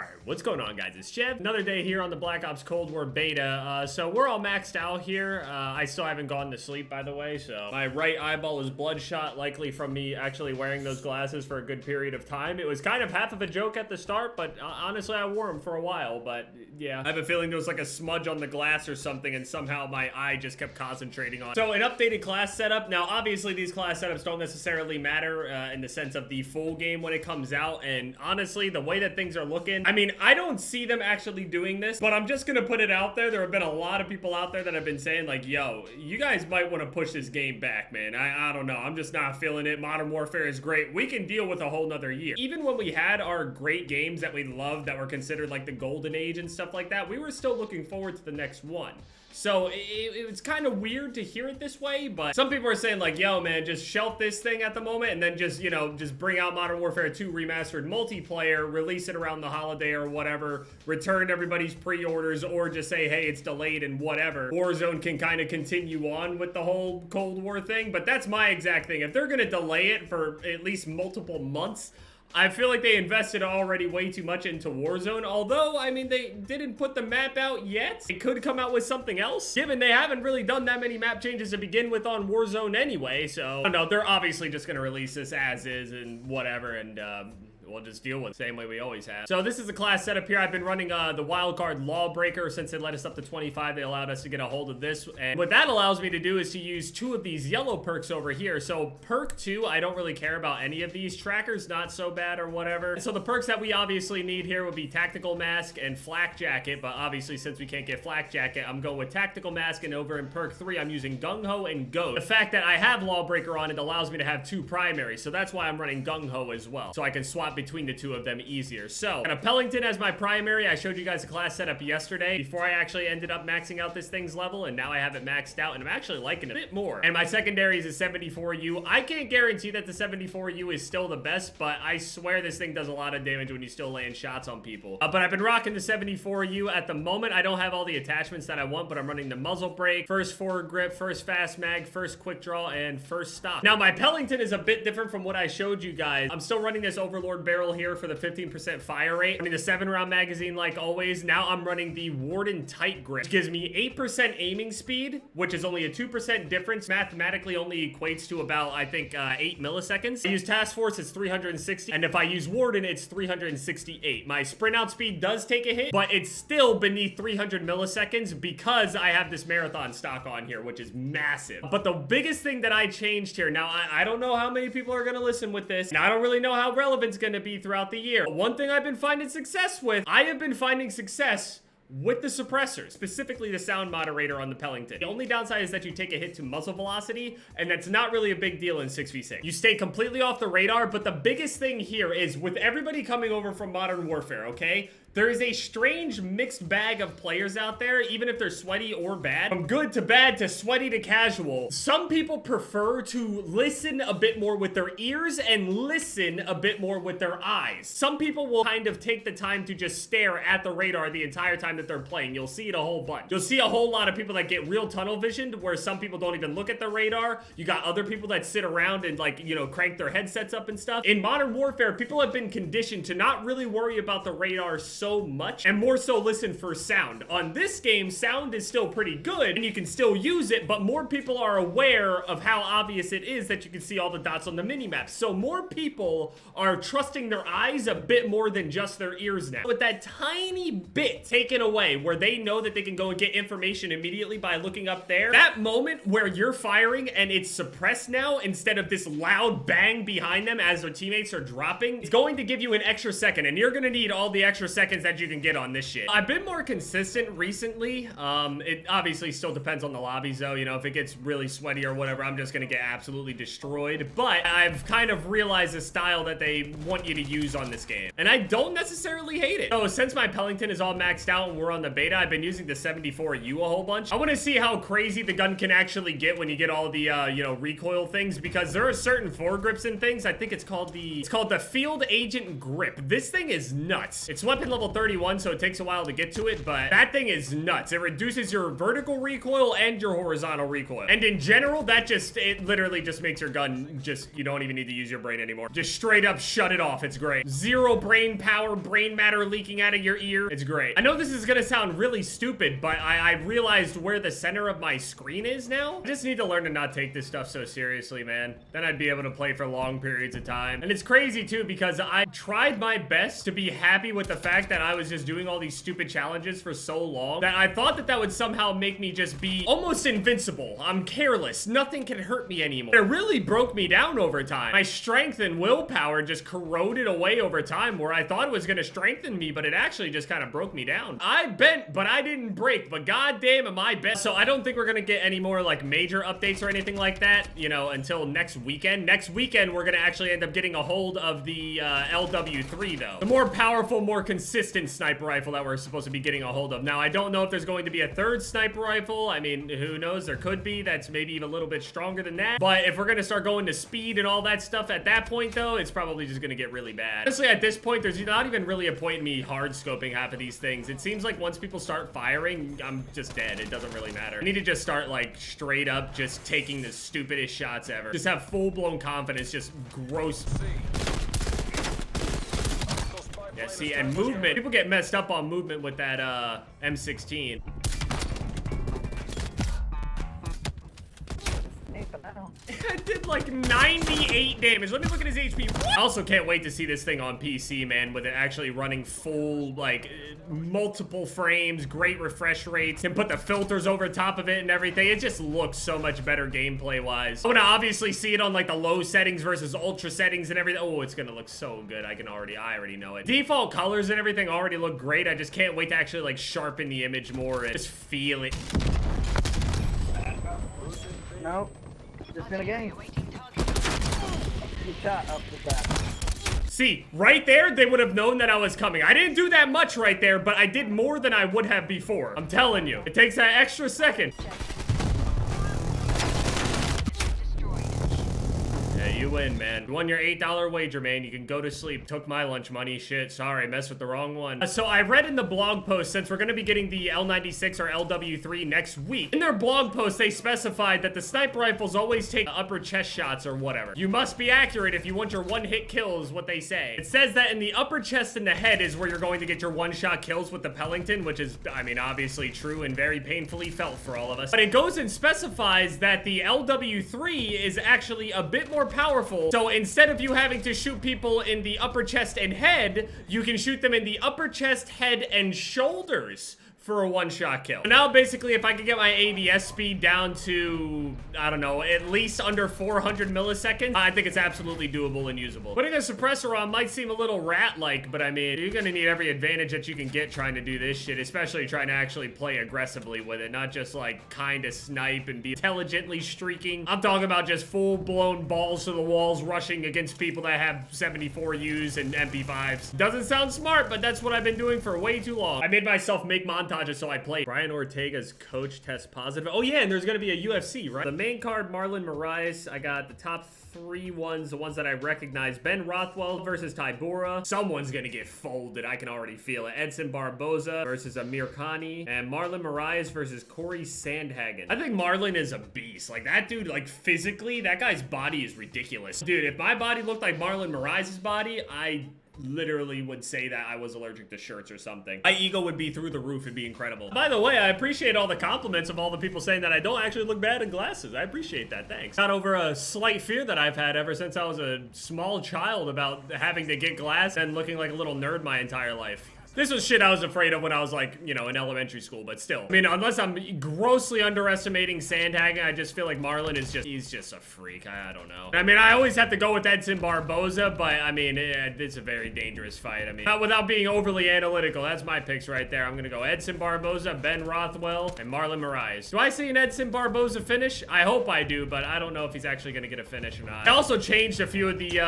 Alright, what's going on, guys? It's Jeff. Another day here on the Black Ops Cold War beta. So we're all maxed out here. I still haven't gone to sleep, by the way, so my right eyeball is bloodshot, likely from me actually wearing those glasses for a good period of time. It was kind of half of a joke at the start, but honestly, I wore them for a while, but yeah. I have a feeling there was like a smudge on the glass or something, and somehow my eye just kept concentrating on it. So an updated class setup. Now, obviously, these class setups don't necessarily matter in the sense of the full game when it comes out, and honestly, the way that things are looking, I mean, I don't see them actually doing this, but I'm just gonna put it out there. There have been a lot of people out there that have been saying like, yo, you guys might want to push this game back, man. I don't know. I'm just not feeling it. Modern Warfare is great. We can deal with a whole nother year. Even when we had our great games that we loved that were considered like the golden age and stuff like that, we were still looking forward to the next one. So it's kind of weird to hear it this way, but some people are saying like, yo, man, just shelf this thing at the moment and then just, you know, just bring out Modern Warfare 2 Remastered multiplayer, release it around the holiday or whatever, return everybody's pre-orders, or just say, hey, it's delayed and whatever. Warzone can kind of continue on with the whole Cold War thing, but that's my exact thing. If they're going to delay it for at least multiple months, I feel like they invested already way too much into Warzone, although, I mean, they didn't put the map out yet. It could come out with something else, given they haven't really done that many map changes to begin with on Warzone anyway, so I don't know, they're obviously just gonna release this as is and whatever, and we'll just deal with it the same way we always have. So this is the class setup here. I've been running the wildcard Lawbreaker since they let us up to 25. They allowed us to get a hold of this. And what that allows me to do is to use two of these yellow perks over here. So perk 2, I don't really care about any of these. Trackers, not so bad or whatever. And so the perks that we obviously need here would be Tactical Mask and Flak Jacket. But obviously, since we can't get Flak Jacket, I'm going with Tactical Mask. And over in perk 3, I'm using Gung Ho and Ghost. The fact that I have Lawbreaker on it allows me to have two primaries. So that's why I'm running Gung Ho as well. So I can swap between the two of them easier. So, and a Pelington as my primary. I showed you guys a class setup yesterday before I actually ended up maxing out this thing's level, and now I have it maxed out, and I'm actually liking it a bit more. And my secondary is a 74U. I can't guarantee that the 74U is still the best, but I swear this thing does a lot of damage when you still land shots on people. But I've been rocking the 74U at the moment. I don't have all the attachments that I want, but I'm running the muzzle brake, first forward grip, first fast mag, first quick draw, and first stop. Now, my Pelington is a bit different from what I showed you guys. I'm still running this Overlord barrel here for the 15% fire rate. Running the 7-round magazine like always. Now I'm running the Warden Tight Grip, which gives me 8% aiming speed, which is only a 2% difference. Mathematically only equates to about, I think, 8 milliseconds. I use Task Force, it's 360, and if I use Warden, it's 368. My sprint out speed does take a hit, but it's still beneath 300 milliseconds because I have this marathon stock on here, which is massive. But the biggest thing that I changed here, now I don't know how many people are gonna listen with this, and I don't really know how relevant it's gonna be throughout the year. But one thing I've been finding success with, I have been finding success with the suppressors, specifically the sound moderator on the Pelington. The only downside is that you take a hit to muzzle velocity, and that's not really a big deal in 6v6. You stay completely off the radar, but the biggest thing here is with everybody coming over from Modern Warfare, okay? There is a strange mixed bag of players out there, even if they're sweaty or bad. From good to bad to sweaty to casual. Some people prefer to listen a bit more with their ears and listen a bit more with their eyes. Some people will kind of take the time to just stare at the radar the entire time that they're playing. You'll see it a whole bunch. You'll see a whole lot of people that get real tunnel visioned, where some people don't even look at the radar. You got other people that sit around and like, you know, crank their headsets up and stuff. In Modern Warfare, people have been conditioned to not really worry about the radar so much and more so listen for sound. On this game, sound is still pretty good and you can still use it, but more people are aware of how obvious it is that you can see all the dots on the minimap. So more people are trusting their eyes a bit more than just their ears now. With that tiny bit taken away where they know that they can go and get information immediately by looking up there, that moment where you're firing and it's suppressed now instead of this loud bang behind them as their teammates are dropping, it's going to give you an extra second, and you're gonna need all the extra seconds that you can get on this shit. I've been more consistent recently. It obviously still depends on the lobbies though. You know, if it gets really sweaty or whatever, I'm just gonna get absolutely destroyed. But I've kind of realized the style that they want you to use on this game, and I don't necessarily hate it. So since my Pelington is all maxed out and we're on the beta, I've been using the 74U a whole bunch. I want to see how crazy the gun can actually get when you get all the you know, recoil things, because there are certain foregrips and things. I think it's called the Field Agent Grip. This thing is nuts. Its weapon level level 31, so it takes a while to get to it, but that thing is nuts. It reduces your vertical recoil and your horizontal recoil. And in general, it literally just makes your gun you don't even need to use your brain anymore. Just straight up shut it off. It's great. Zero brain power, brain matter leaking out of your ear. It's great. I know this is gonna sound really stupid, but I realized where the center of my screen is now. I just need to learn to not take this stuff so seriously, man. Then I'd be able to play for long periods of time. And it's crazy too, because I tried my best to be happy with the fact that I was just doing all these stupid challenges for so long that I thought that would somehow make me just be almost invincible. I'm careless. Nothing can hurt me anymore. It really broke me down over time. My strength and willpower just corroded away over time, where I thought it was gonna strengthen me, but it actually just kind of broke me down. I bent, but I didn't break, but goddamn am I bent. So I don't think we're gonna get any more like major updates or anything like that, you know, until next weekend. Next weekend, we're gonna actually end up getting a hold of the LW3 though. The more powerful, more consistent sniper rifle that we're supposed to be getting a hold of. Now, I don't know if there's going to be a third sniper rifle. I mean, who knows? There could be. That's maybe even a little bit stronger than that. But if we're gonna start going to speed and all that stuff at that point though, it's probably just gonna get really bad. Honestly, at this point, there's not even really a point in me hard scoping half of these things. It seems like once people start firing, I'm just dead. It doesn't really matter. I need to just start like straight up just taking the stupidest shots ever. Just have full-blown confidence, just gross. Yeah, see, and movement. People get messed up on movement with that M16. I did like 98 damage. Let me look at his HP. What? I also can't wait to see this thing on PC, man, with it actually running full, like, multiple frames, great refresh rates, and put the filters over top of it and everything. It just looks so much better gameplay-wise. I want to obviously see it on, like, the low settings versus ultra settings and everything. Oh, it's gonna look so good. I already know it. Default colors and everything already look great. I just can't wait to actually, like, sharpen the image more and just feel it. No. Just gonna game. Good shot up the back. See, right there, they would have known that I was coming. I didn't do that much right there, but I did more than I would have before. I'm telling you. It takes that extra second. Yeah, you win, man. You won your $8 wager, man. You can go to sleep. Took my lunch money. Shit, sorry, messed with the wrong one. So I read in the blog post, since we're gonna be getting the L96 or LW3 next week, in their blog post, they specified that the sniper rifles always take upper chest shots or whatever. You must be accurate if you want your one-hit kills, what they say. It says that in the upper chest and the head is where you're going to get your one-shot kills with the Pelington, which is, I mean, obviously true and very painfully felt for all of us. But it goes and specifies that the LW3 is actually a bit more powerful. So instead of you having to shoot people in the upper chest and head, you can shoot them in the upper chest, head, and shoulders for a one-shot kill. Now, basically, if I could get my ADS speed down to, I don't know, at least under 400 milliseconds, I think it's absolutely doable and usable. Putting a suppressor on might seem a little rat-like, but I mean, you're gonna need every advantage that you can get trying to do this shit, especially trying to actually play aggressively with it, not just like kind of snipe and be intelligently streaking. I'm talking about just full-blown balls to the walls rushing against people that have 74 U's and MP5s. Doesn't sound smart, but that's what I've been doing for way too long. I made myself make montages so I played. Brian Ortega's coach tests positive. Oh yeah, and there's gonna be a UFC, right? The main card, Marlon Moraes. I got the top 3 ones, the ones that I recognize. Ben Rothwell versus Tybura. Someone's gonna get folded. I can already feel it. Edson Barboza versus Amir Khani. And Marlon Moraes versus Corey Sandhagen. I think Marlon is a beast. Like, that dude, like, physically, that guy's body is ridiculous. Dude, if my body looked like Marlon Moraes' body, I literally would say that I was allergic to shirts or something. My ego would be through the roof. It'd be incredible. By the way, I appreciate all the compliments of all the people saying that I don't actually look bad in glasses. I appreciate that. Thanks. Got over a slight fear that I've had ever since I was a small child about having to get glasses and looking like a little nerd my entire life. This was shit I was afraid of when I was like, you know, in elementary school, but still. I mean, unless I'm grossly underestimating Sandhagen, I just feel like Marlon is just, he's just a freak. I don't know. I mean, I always have to go with Edson Barboza, but I mean, it's a very dangerous fight. I mean, without being overly analytical, that's my picks right there. I'm gonna go Edson Barboza, Ben Rothwell, and Marlon Moraes. Do I see an Edson Barboza finish? I hope I do, but I don't know if he's actually gonna get a finish or not. I also changed a few of the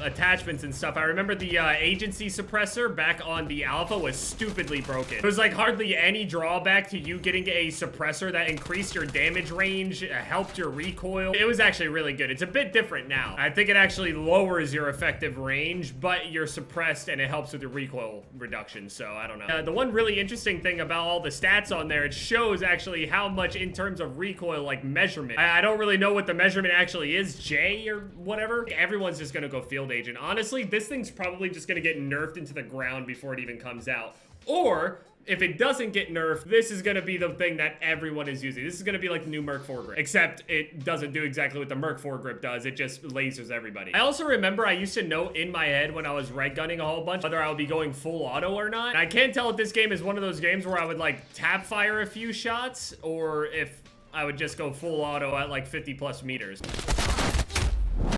attachments and stuff. I remember the agency suppressor back on the Alpha alpha was stupidly broken. There was like hardly any drawback to you getting a suppressor that increased your damage range, helped your recoil. It was actually really good. It's a bit different now. I think it actually lowers your effective range, but you're suppressed and it helps with the recoil reduction. So I don't know. The one really interesting thing about all the stats on there, it shows actually how much in terms of recoil, like measurement. I don't really know what the measurement actually is, J or whatever. Everyone's just gonna go field agent. Honestly, this thing's probably just gonna get nerfed into the ground before it even comes out. Or if it doesn't get nerfed, this is gonna be the thing that everyone is using. This is gonna be like the new Merc foregrip, except it doesn't do exactly what the Merc foregrip does. It just lasers everybody. I also remember I used to know in my head when I was red gunning a whole bunch whether I would be going full auto or not. And I can't tell if this game is one of those games where I would like tap fire a few shots or if I would just go full auto at like 50 plus meters.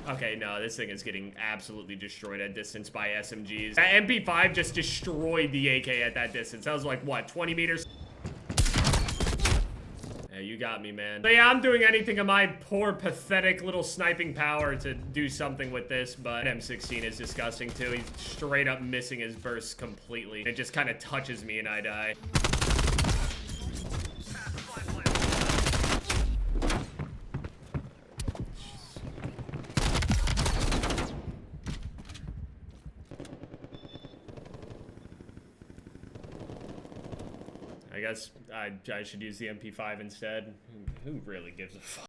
Okay, no, this thing is getting absolutely destroyed at distance by SMGs. That MP5 just destroyed the AK at that distance. That was like, what, 20 meters? Yeah, you got me, man. So yeah, I'm doing anything in my poor, pathetic little sniping power to do something with this, but M16 is disgusting too. He's straight up missing his bursts completely. It just kind of touches me and I die. I guess I should use the MP5 instead. Who really gives a fuck?